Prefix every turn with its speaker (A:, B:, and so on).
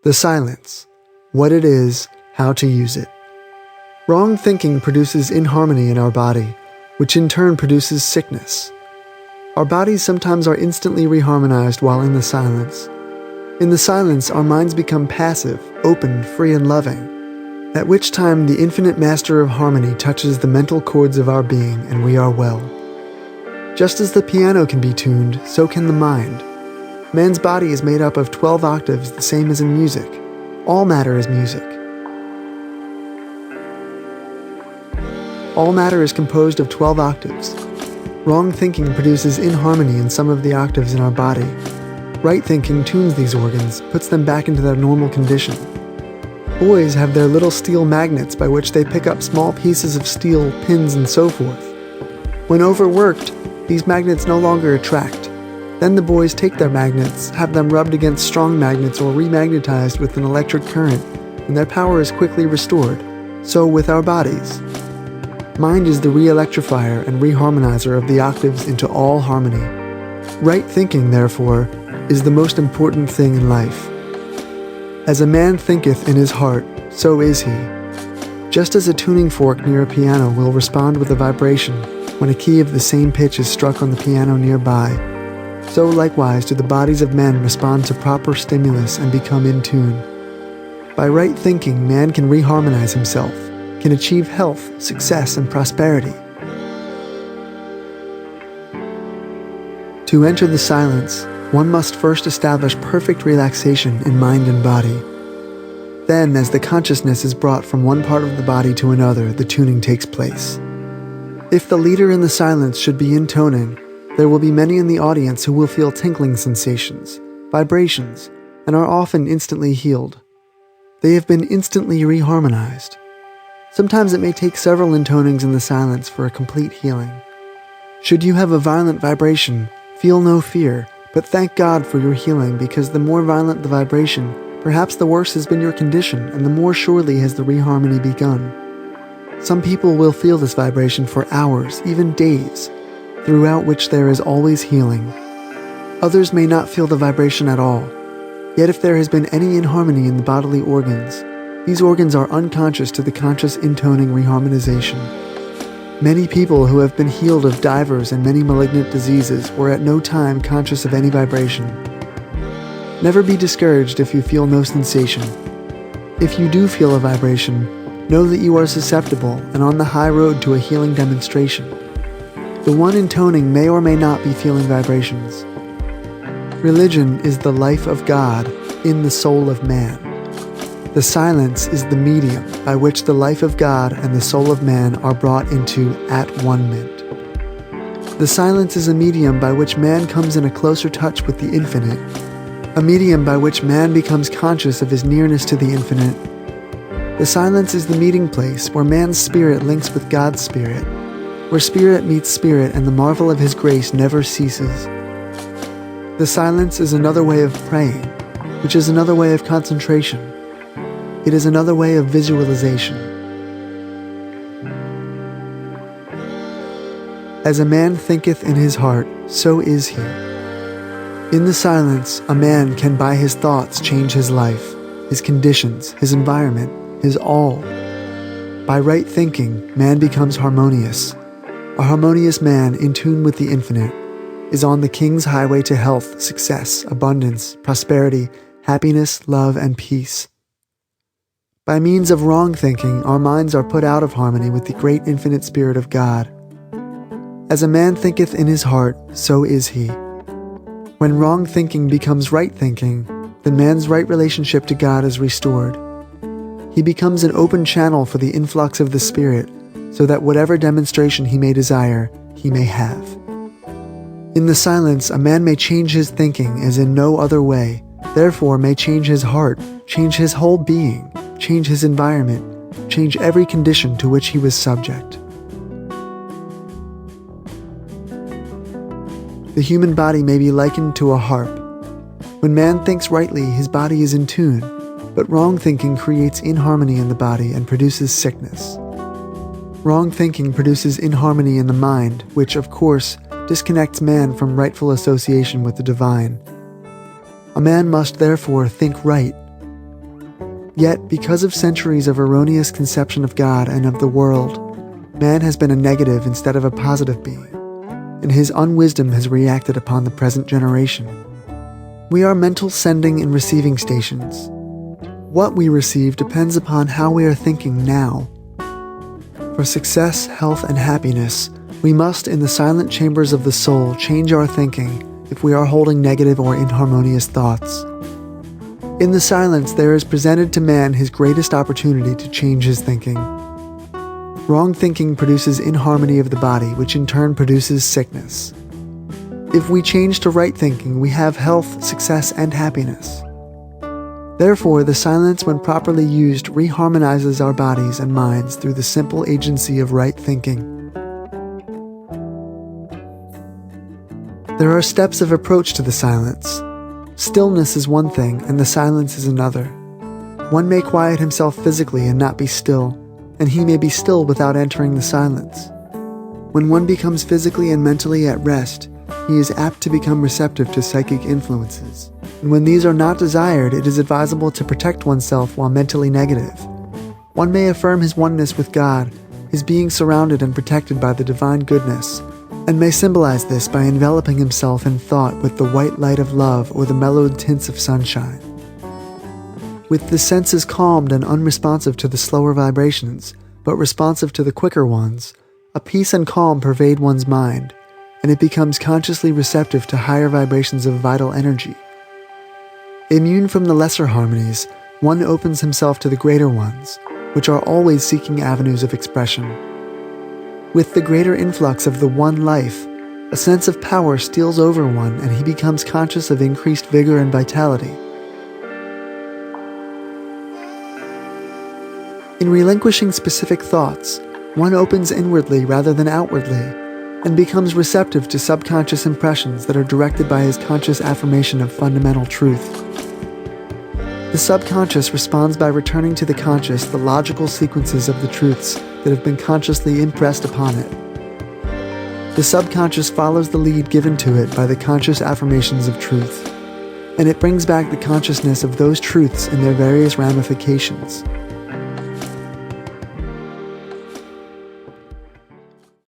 A: The silence, what it is, how to use it. Wrong thinking produces inharmony in our body, which in turn produces sickness. Our bodies sometimes are instantly reharmonized while in the silence. In the silence, our minds become passive, open, free, and loving, at which time the infinite master of harmony touches the mental chords of our being and we are well. Just as the piano can be tuned, so can the mind. Man's body is made up of 12 octaves, the same as in music. All matter is music. All matter is composed of 12 octaves. Wrong thinking produces inharmony in some of the octaves in our body. Right thinking tunes these organs, puts them back into their normal condition. Boys have their little steel magnets by which they pick up small pieces of steel, pins, and so forth. When overworked, these magnets no longer attract. Then the boys take their magnets, have them rubbed against strong magnets or remagnetized with an electric current, and their power is quickly restored. So with our bodies. Mind is the re-electrifier and reharmonizer of the octaves into all harmony. Right thinking, therefore, is the most important thing in life. As a man thinketh in his heart, so is he. Just as a tuning fork near a piano will respond with a vibration when a key of the same pitch is struck on the piano nearby, so likewise do the bodies of men respond to proper stimulus and become in tune. By right thinking, man can reharmonize himself, can achieve health, success, and prosperity. To enter the silence, one must first establish perfect relaxation in mind and body. Then, as the consciousness is brought from one part of the body to another, the tuning takes place. If the leader in the silence should be intoning, there will be many in the audience who will feel tinkling sensations, vibrations, and are often instantly healed. They have been instantly reharmonized. Sometimes it may take several intonings in the silence for a complete healing. Should you have a violent vibration, feel no fear, but thank God for your healing, because the more violent the vibration, perhaps the worse has been your condition, and the more surely has the reharmony begun. Some people will feel this vibration for hours, even days, throughout which there is always healing. Others may not feel the vibration at all. Yet if there has been any inharmony in the bodily organs, these organs are unconscious to the conscious intoning reharmonization. Many people who have been healed of divers and many malignant diseases were at no time conscious of any vibration. Never be discouraged if you feel no sensation. If you do feel a vibration, know that you are susceptible and on the high road to a healing demonstration. The one intoning may or may not be feeling vibrations. Religion is the life of God in the soul of man. The silence is the medium by which the life of God and the soul of man are brought into at-one-ment. The silence is a medium by which man comes in a closer touch with the infinite, a medium by which man becomes conscious of his nearness to the infinite. The silence is the meeting place where man's spirit links with God's spirit, where spirit meets spirit and the marvel of his grace never ceases. The silence is another way of praying, which is another way of concentration. It is another way of visualization. As a man thinketh in his heart, so is he. In the silence, a man can by his thoughts change his life, his conditions, his environment, his all. By right thinking, man becomes harmonious. A harmonious man, in tune with the infinite, is on the king's highway to health, success, abundance, prosperity, happiness, love, and peace. By means of wrong thinking, our minds are put out of harmony with the great infinite Spirit of God. As a man thinketh in his heart, so is he. When wrong thinking becomes right thinking, then man's right relationship to God is restored. He becomes an open channel for the influx of the Spirit, so that whatever demonstration he may desire, he may have. In the silence, a man may change his thinking as in no other way, therefore may change his heart, change his whole being, change his environment, change every condition to which he was subject. The human body may be likened to a harp. When man thinks rightly, his body is in tune, but wrong thinking creates inharmony in the body and produces sickness. Wrong thinking produces inharmony in the mind, which, of course, disconnects man from rightful association with the divine. A man must therefore think right. Yet, because of centuries of erroneous conception of God and of the world, man has been a negative instead of a positive being, and his unwisdom has reacted upon the present generation. We are mental sending and receiving stations. What we receive depends upon how we are thinking now. For success, health, and happiness, we must, in the silent chambers of the soul, change our thinking if we are holding negative or inharmonious thoughts. In the silence, there is presented to man his greatest opportunity to change his thinking. Wrong thinking produces inharmony of the body, which in turn produces sickness. If we change to right thinking, we have health, success, and happiness. Therefore, the silence, when properly used, reharmonizes our bodies and minds through the simple agency of right thinking. There are steps of approach to the silence. Stillness is one thing, and the silence is another. One may quiet himself physically and not be still, and he may be still without entering the silence. When one becomes physically and mentally at rest, he is apt to become receptive to psychic influences. And when these are not desired, it is advisable to protect oneself while mentally negative. One may affirm his oneness with God, his being surrounded and protected by the divine goodness, and may symbolize this by enveloping himself in thought with the white light of love or the mellowed tints of sunshine. With the senses calmed and unresponsive to the slower vibrations, but responsive to the quicker ones, a peace and calm pervade one's mind, and it becomes consciously receptive to higher vibrations of vital energy. Immune from the lesser harmonies, one opens himself to the greater ones, which are always seeking avenues of expression. With the greater influx of the one life, a sense of power steals over one and he becomes conscious of increased vigor and vitality. In relinquishing specific thoughts, one opens inwardly rather than outwardly, and becomes receptive to subconscious impressions that are directed by his conscious affirmation of fundamental truth. The subconscious responds by returning to the conscious the logical sequences of the truths that have been consciously impressed upon it. The subconscious follows the lead given to it by the conscious affirmations of truth, and it brings back the consciousness of those truths in their various ramifications.